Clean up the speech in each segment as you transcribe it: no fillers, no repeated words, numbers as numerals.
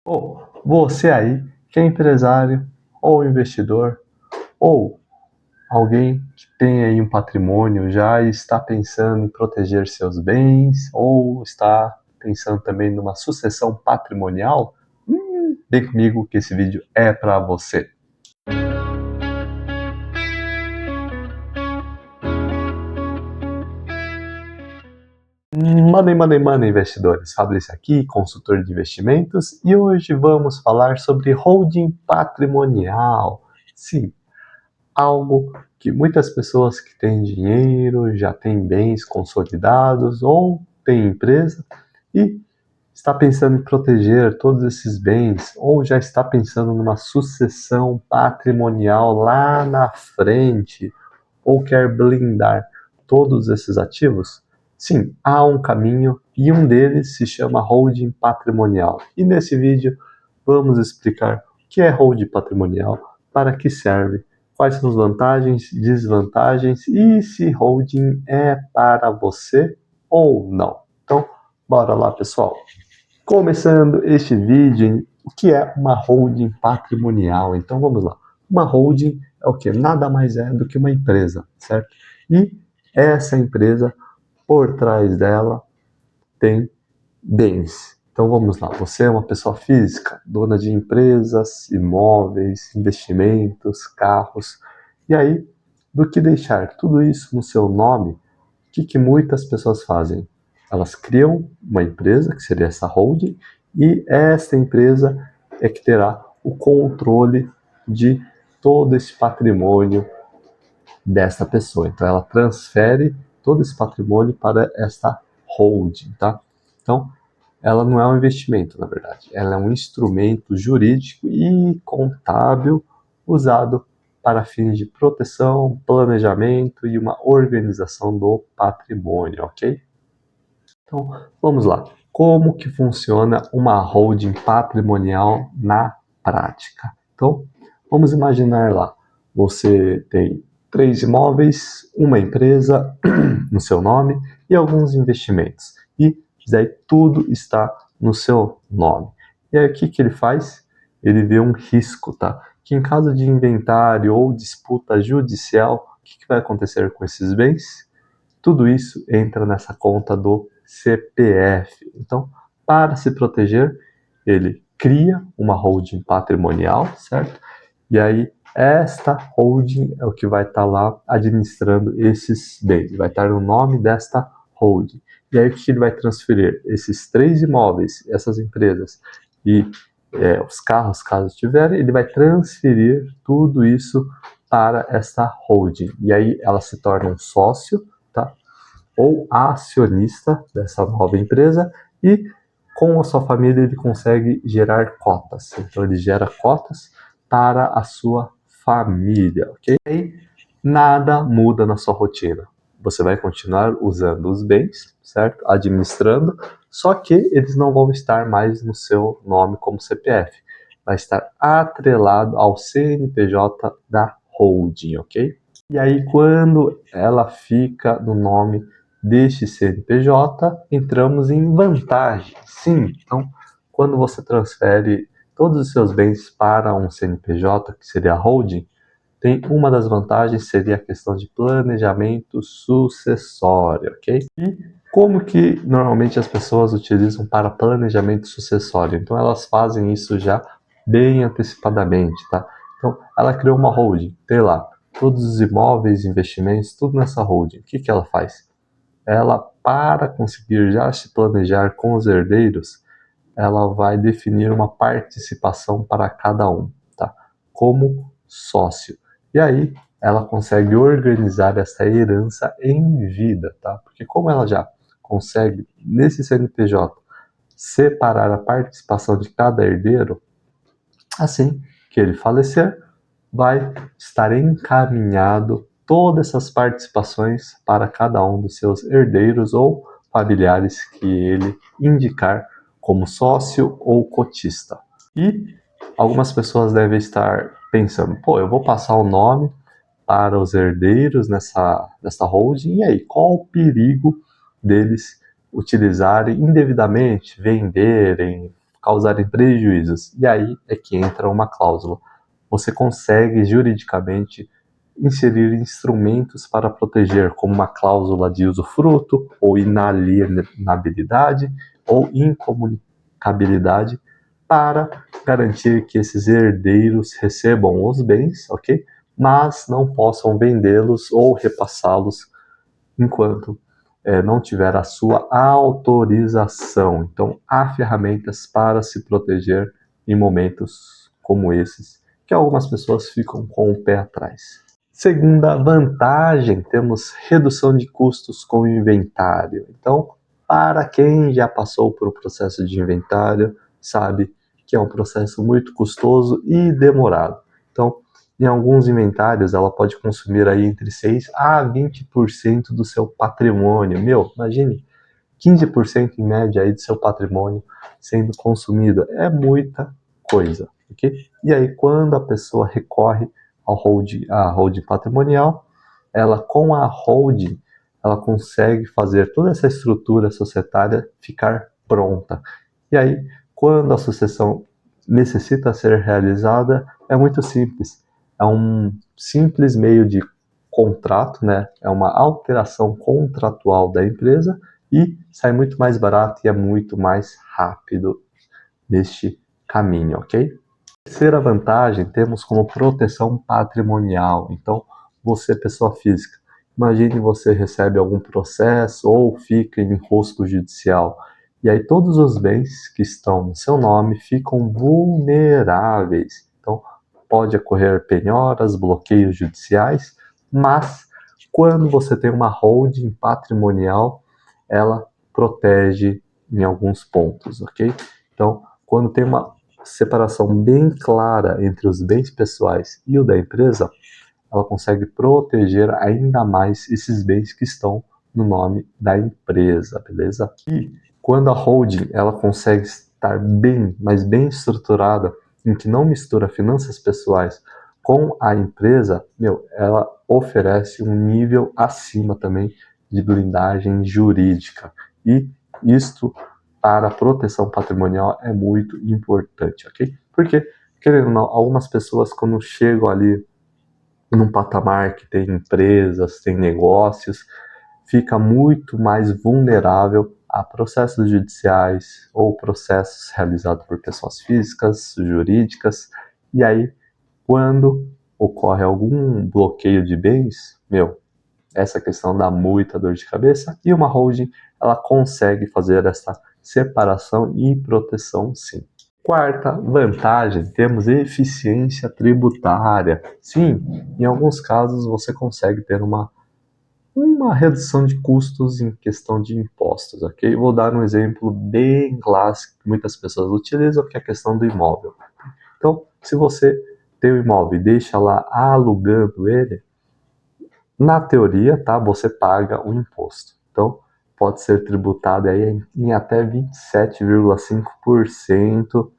Ou você aí que é empresário ou investidor ou alguém que tem aí um patrimônio já e está pensando em proteger seus bens ou está pensando também numa sucessão patrimonial, vem comigo que esse vídeo é para você. Money, investidores. Fabrício aqui, consultor de investimentos, e hoje vamos falar sobre holding patrimonial. Sim, algo que muitas pessoas que têm dinheiro, já têm bens consolidados ou têm empresa e está pensando em proteger todos esses bens ou já está pensando numa sucessão patrimonial lá na frente ou quer blindar todos esses ativos? Sim, há um caminho e um deles se chama holding patrimonial. E nesse vídeo vamos explicar o que é holding patrimonial, para que serve, quais são as vantagens, desvantagens e se holding é para você ou não. Então, bora lá, pessoal. Começando este vídeo, o que é uma holding patrimonial? Então vamos lá. Uma holding é o que? Nada mais é do que uma empresa, certo? E essa empresa, por trás dela, tem bens. Então vamos lá. Você é uma pessoa física, dona de empresas, imóveis, investimentos, carros. E aí, do que deixar tudo isso no seu nome, o que muitas pessoas fazem? Elas criam uma empresa, que seria essa holding, e essa empresa é que terá o controle de todo esse patrimônio dessa pessoa. Então ela transfere todo esse patrimônio para esta holding, tá? Então ela não é um investimento, na verdade. Ela é um instrumento jurídico e contábil usado para fins de proteção, planejamento e uma organização do patrimônio, ok? Então, vamos lá. Como que funciona uma holding patrimonial na prática? Então, vamos imaginar lá. Você tem 3 imóveis, uma empresa no seu nome e alguns investimentos. E daí tudo está no seu nome. E aí o que ele faz? Ele vê um risco, tá? Que em caso de inventário ou disputa judicial, o que vai acontecer com esses bens? Tudo isso entra nessa conta do CPF. Então, para se proteger, ele cria uma holding patrimonial, certo? E aí, esta holding é o que vai estar lá administrando esses bens, vai estar no nome desta holding. E aí, o que ele vai transferir? Esses 3 imóveis, essas empresas e os carros, caso tiverem, ele vai transferir tudo isso para esta holding. E aí, ela se torna um sócio, tá? Ou acionista dessa nova empresa e com a sua família ele consegue gerar cotas. Então ele gera cotas para a sua família, ok? E nada muda na sua rotina. Você vai continuar usando os bens, certo? Administrando, só que eles não vão estar mais no seu nome como CPF. Vai estar atrelado ao CNPJ da holding, ok? E aí, quando ela fica no nome deste CNPJ, entramos em vantagem. Sim, então, quando você transfere todos os seus bens para um CNPJ, que seria a holding, tem uma das vantagens seria a questão de planejamento sucessório, ok? E como que normalmente as pessoas utilizam para planejamento sucessório? Então elas fazem isso já bem antecipadamente, tá? Então ela criou uma holding, tem lá todos os imóveis, investimentos, tudo nessa holding. O que ela faz? Ela, para conseguir já se planejar com os herdeiros, ela vai definir uma participação para cada um, tá? Como sócio. E aí ela consegue organizar essa herança em vida, tá? Porque como ela já consegue, nesse CNPJ, separar a participação de cada herdeiro, assim que ele falecer, vai estar encaminhado todas essas participações para cada um dos seus herdeiros ou familiares que ele indicar como sócio ou cotista. E algumas pessoas devem estar pensando, pô, eu vou passar o nome para os herdeiros nessa holding, e aí, qual o perigo deles utilizarem indevidamente, venderem, causarem prejuízos. E aí é que entra uma cláusula. Você consegue juridicamente inserir instrumentos para proteger, como uma cláusula de usufruto, ou inalienabilidade, ou incomunicabilidade, para garantir que esses herdeiros recebam os bens, ok? Mas não possam vendê-los ou repassá-los enquanto não tiver a sua autorização. Então, há ferramentas para se proteger em momentos como esses, que algumas pessoas ficam com o pé atrás. Segunda vantagem, temos redução de custos com o inventário. Então, para quem já passou por um processo de inventário, sabe que é um processo muito custoso e demorado. Então, em alguns inventários, ela pode consumir aí entre 6 a 20% do seu patrimônio. Imagine, 15% em média aí do seu patrimônio sendo consumido. É muita coisa, ok? E aí, quando a pessoa recorre à holding patrimonial, ela com a holding, ela consegue fazer toda essa estrutura societária ficar pronta. E aí, quando a sucessão necessita ser realizada, é muito simples. É um simples meio de contrato, né? É uma alteração contratual da empresa e sai muito mais barato e é muito mais rápido neste caminho, ok? Terceira vantagem, temos como proteção patrimonial. Então, você, pessoa física, imagine você recebe algum processo ou fica em enrosco judicial. E aí todos os bens que estão no seu nome ficam vulneráveis. Então, pode ocorrer penhoras, bloqueios judiciais, mas quando você tem uma holding patrimonial, ela protege em alguns pontos, ok? Então, quando tem uma separação bem clara entre os bens pessoais e o da empresa, ela consegue proteger ainda mais esses bens que estão no nome da empresa, beleza? E quando a holding ela consegue estar bem, mas bem estruturada, em que não mistura finanças pessoais com a empresa, ela oferece um nível acima também de blindagem jurídica. E isto para a proteção patrimonial é muito importante, ok? Porque, querendo ou não, algumas pessoas quando chegam ali num patamar que tem empresas, tem negócios, fica muito mais vulnerável a processos judiciais ou processos realizados por pessoas físicas, jurídicas, e aí, quando ocorre algum bloqueio de bens, essa questão dá muita dor de cabeça, e uma holding, ela consegue fazer essa separação e proteção, sim. Quarta vantagem, temos eficiência tributária. Sim, em alguns casos você consegue ter uma redução de custos em questão de impostos, ok? Vou dar um exemplo bem clássico que muitas pessoas utilizam, que é a questão do imóvel. Então, se você tem o imóvel e deixa lá alugando ele, na teoria, tá, você paga um imposto. Então, pode ser tributado aí em até 27,5%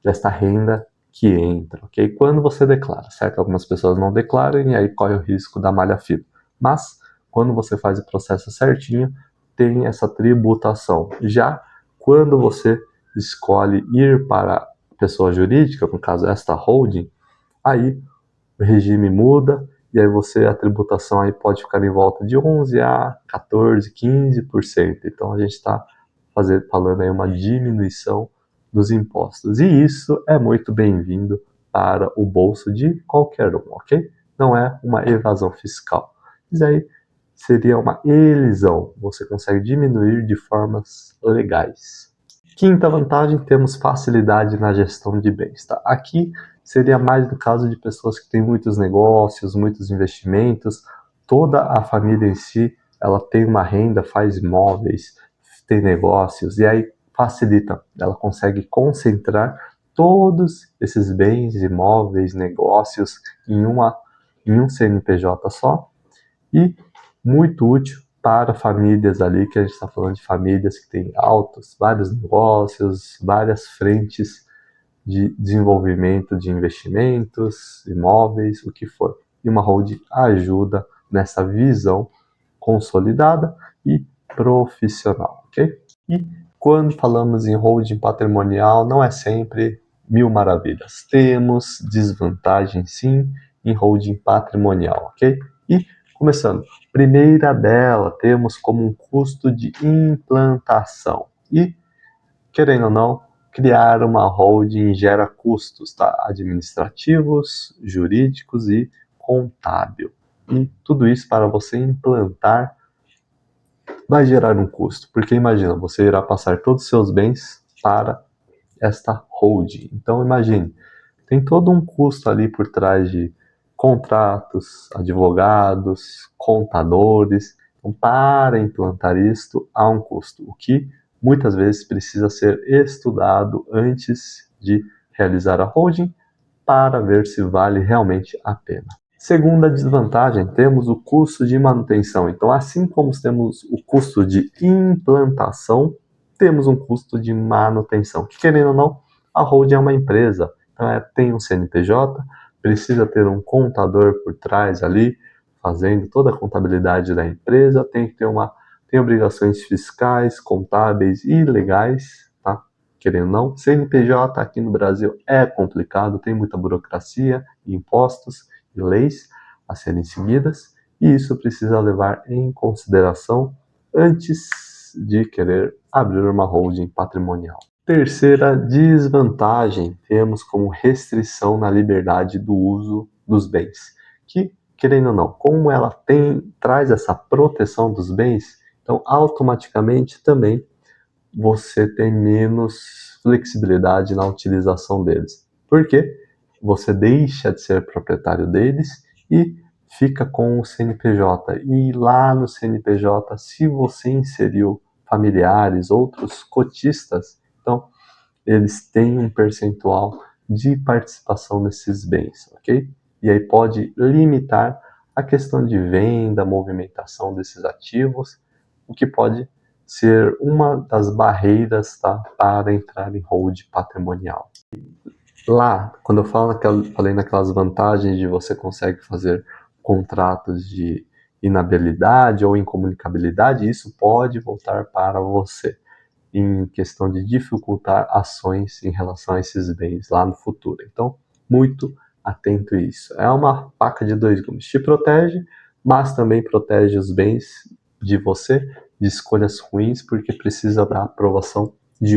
desta renda que entra, ok? Quando você declara, certo? Algumas pessoas não declaram e aí corre o risco da malha fina. Mas, quando você faz o processo certinho, tem essa tributação. Já quando você escolhe ir para a pessoa jurídica, no caso esta holding, aí o regime muda e aí a tributação aí pode ficar em volta de 11 a 14, 15%. Então a gente está falando aí uma diminuição dos impostos. E isso é muito bem-vindo para o bolso de qualquer um, ok? Não é uma evasão fiscal. Isso aí seria uma elisão. Você consegue diminuir de formas legais. Quinta vantagem, temos facilidade na gestão de bens. Tá? Aqui seria mais no caso de pessoas que têm muitos negócios, muitos investimentos, toda a família em si, ela tem uma renda, faz imóveis, tem negócios, e aí facilita, ela consegue concentrar todos esses bens, imóveis, negócios em um CNPJ só, e muito útil para famílias ali, que a gente está falando de famílias que têm vários negócios, várias frentes de desenvolvimento de investimentos, imóveis, o que for. E uma holding ajuda nessa visão consolidada e profissional, ok? E quando falamos em holding patrimonial, não é sempre mil maravilhas. Temos desvantagens, sim, em holding patrimonial, ok? E, começando, primeira dela, temos como um custo de implantação. E, querendo ou não, criar uma holding gera custos, tá? Administrativos, jurídicos e contábil. E tudo isso para você implantar vai gerar um custo, porque imagina, você irá passar todos os seus bens para esta holding. Então imagine, tem todo um custo ali por trás de contratos, advogados, contadores. Então, para implantar isto, há um custo, o que muitas vezes precisa ser estudado antes de realizar a holding para ver se vale realmente a pena. Segunda desvantagem, temos o custo de manutenção. Então, assim como temos o custo de implantação, temos um custo de manutenção. Que, querendo ou não, a holding é uma empresa. Então, tem um CNPJ, precisa ter um contador por trás ali, fazendo toda a contabilidade da empresa, tem obrigações fiscais, contábeis e legais, tá? Querendo ou não, CNPJ aqui no Brasil é complicado, tem muita burocracia, impostos e leis a serem seguidas, e isso precisa levar em consideração antes de querer abrir uma holding patrimonial. Terceira desvantagem, temos como restrição na liberdade do uso dos bens, que, querendo ou não, como ela traz essa proteção dos bens, então automaticamente também você tem menos flexibilidade na utilização deles. Por quê? Você deixa de ser proprietário deles e fica com o CNPJ. E lá no CNPJ, se você inseriu familiares, outros cotistas, então eles têm um percentual de participação nesses bens, ok? E aí pode limitar a questão de venda, movimentação desses ativos, o que pode ser uma das barreiras, tá, para entrar em hold patrimonial. Lá, quando eu falei naquelas vantagens de você consegue fazer contratos de inabilidade ou incomunicabilidade, isso pode voltar para você em questão de dificultar ações em relação a esses bens lá no futuro. Então, muito atento a isso. É uma faca de dois gumes. Te protege, mas também protege os bens de você de escolhas ruins, porque precisa da aprovação de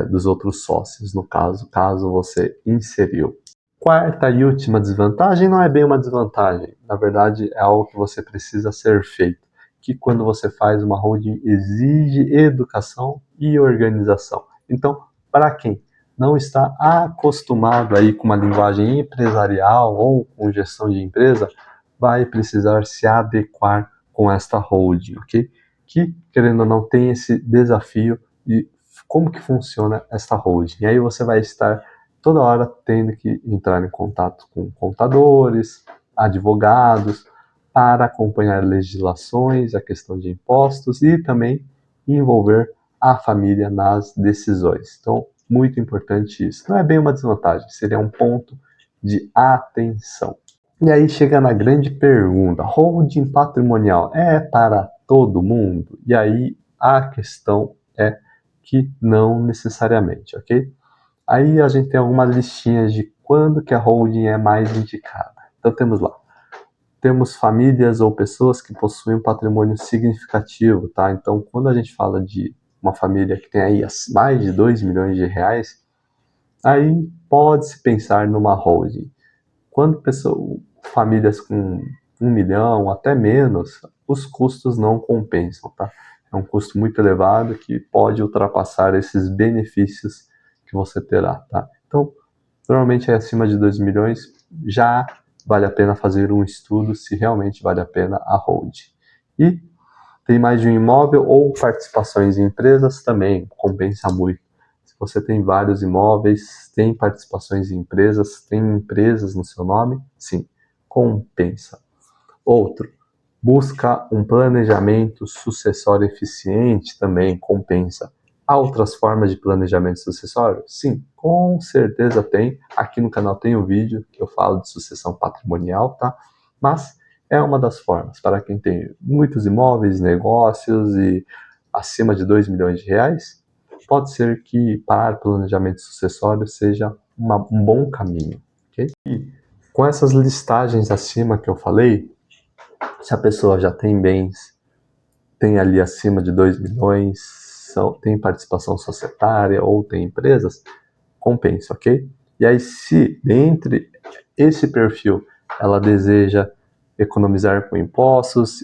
dos outros sócios, no caso você inseriu. Quarta e última desvantagem não é bem uma desvantagem, na verdade é algo que você precisa ser feito, que quando você faz uma holding exige educação e organização. Então, para quem não está acostumado aí com uma linguagem empresarial ou com gestão de empresa, vai precisar se adequar com esta holding, ok? Que, querendo ou não, tem esse desafio de como que funciona esta holding. E aí você vai estar toda hora tendo que entrar em contato com contadores, advogados, para acompanhar legislações, a questão de impostos e também envolver a família nas decisões. Então, muito importante isso. Não é bem uma desvantagem, seria um ponto de atenção. E aí chega na grande pergunta, holding patrimonial é para todo mundo? E aí a questão é que não necessariamente, ok? Aí a gente tem algumas listinhas de quando que a holding é mais indicada. Então temos lá, temos famílias ou pessoas que possuem um patrimônio significativo, tá? Então quando a gente fala de uma família que tem aí mais de 2 milhões de reais, aí pode-se pensar numa holding. Quando famílias com 1 milhão, até menos, os custos não compensam, tá? É um custo muito elevado que pode ultrapassar esses benefícios que você terá, tá? Então, normalmente é acima de 2 milhões, já vale a pena fazer um estudo se realmente vale a pena a hold. E tem mais de um imóvel ou participações em empresas também, compensa muito. Se você tem vários imóveis, tem participações em empresas, tem empresas no seu nome, sim, compensa. Outro, busca um planejamento sucessório eficiente, também compensa. Há outras formas de planejamento sucessório? Sim, com certeza tem. Aqui no canal tem um vídeo que eu falo de sucessão patrimonial, tá? Mas é uma das formas para quem tem muitos imóveis, negócios e acima de 2 milhões de reais, pode ser que para planejamento sucessório seja um bom caminho. Okay? E com essas listagens acima que eu falei, se a pessoa já tem bens, tem ali acima de 2 milhões, tem participação societária ou tem empresas, compensa, ok? E aí, se dentre esse perfil ela deseja economizar com impostos,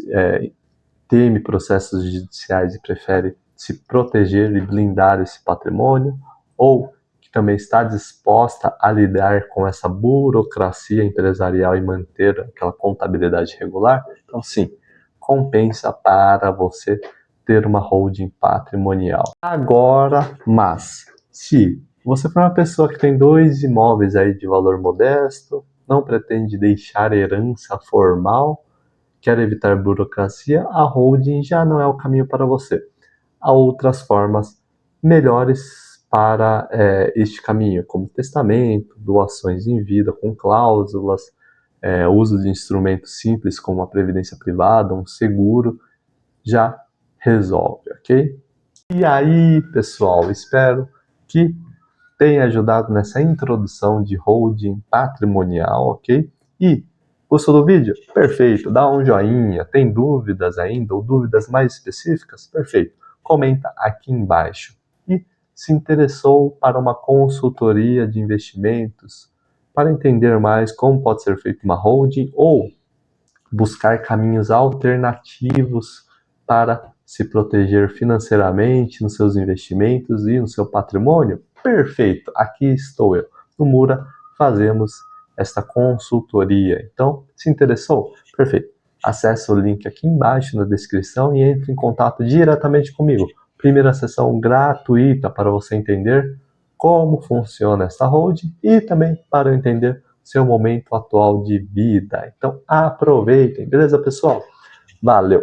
teme processos judiciais e prefere se proteger e blindar esse patrimônio, ou que também está disposta a lidar com essa burocracia empresarial e manter aquela contabilidade regular, então sim, compensa para você ter uma holding patrimonial. Agora, mas, se você for uma pessoa que tem 2 imóveis aí de valor modesto, não pretende deixar herança formal, quer evitar burocracia, a holding já não é o caminho para você. Há outras formas melhores para este caminho, como testamento, doações em vida com cláusulas, uso de instrumentos simples como a previdência privada, um seguro, já resolve, ok? E aí, pessoal, espero que tenha ajudado nessa introdução de holding patrimonial, ok? E gostou do vídeo? Perfeito, dá um joinha. Tem dúvidas ainda ou dúvidas mais específicas? Perfeito, comenta aqui embaixo. E se interessou para uma consultoria de investimentos, para entender mais como pode ser feita uma holding ou buscar caminhos alternativos para se proteger financeiramente nos seus investimentos e no seu patrimônio? Perfeito, aqui estou eu. No Mura fazemos esta consultoria. Então, se interessou? Perfeito. Acesse o link aqui embaixo na descrição e entre em contato diretamente comigo. Primeira sessão gratuita para você entender como funciona esta holding e também para entender seu momento atual de vida. Então aproveitem, beleza, pessoal? Valeu!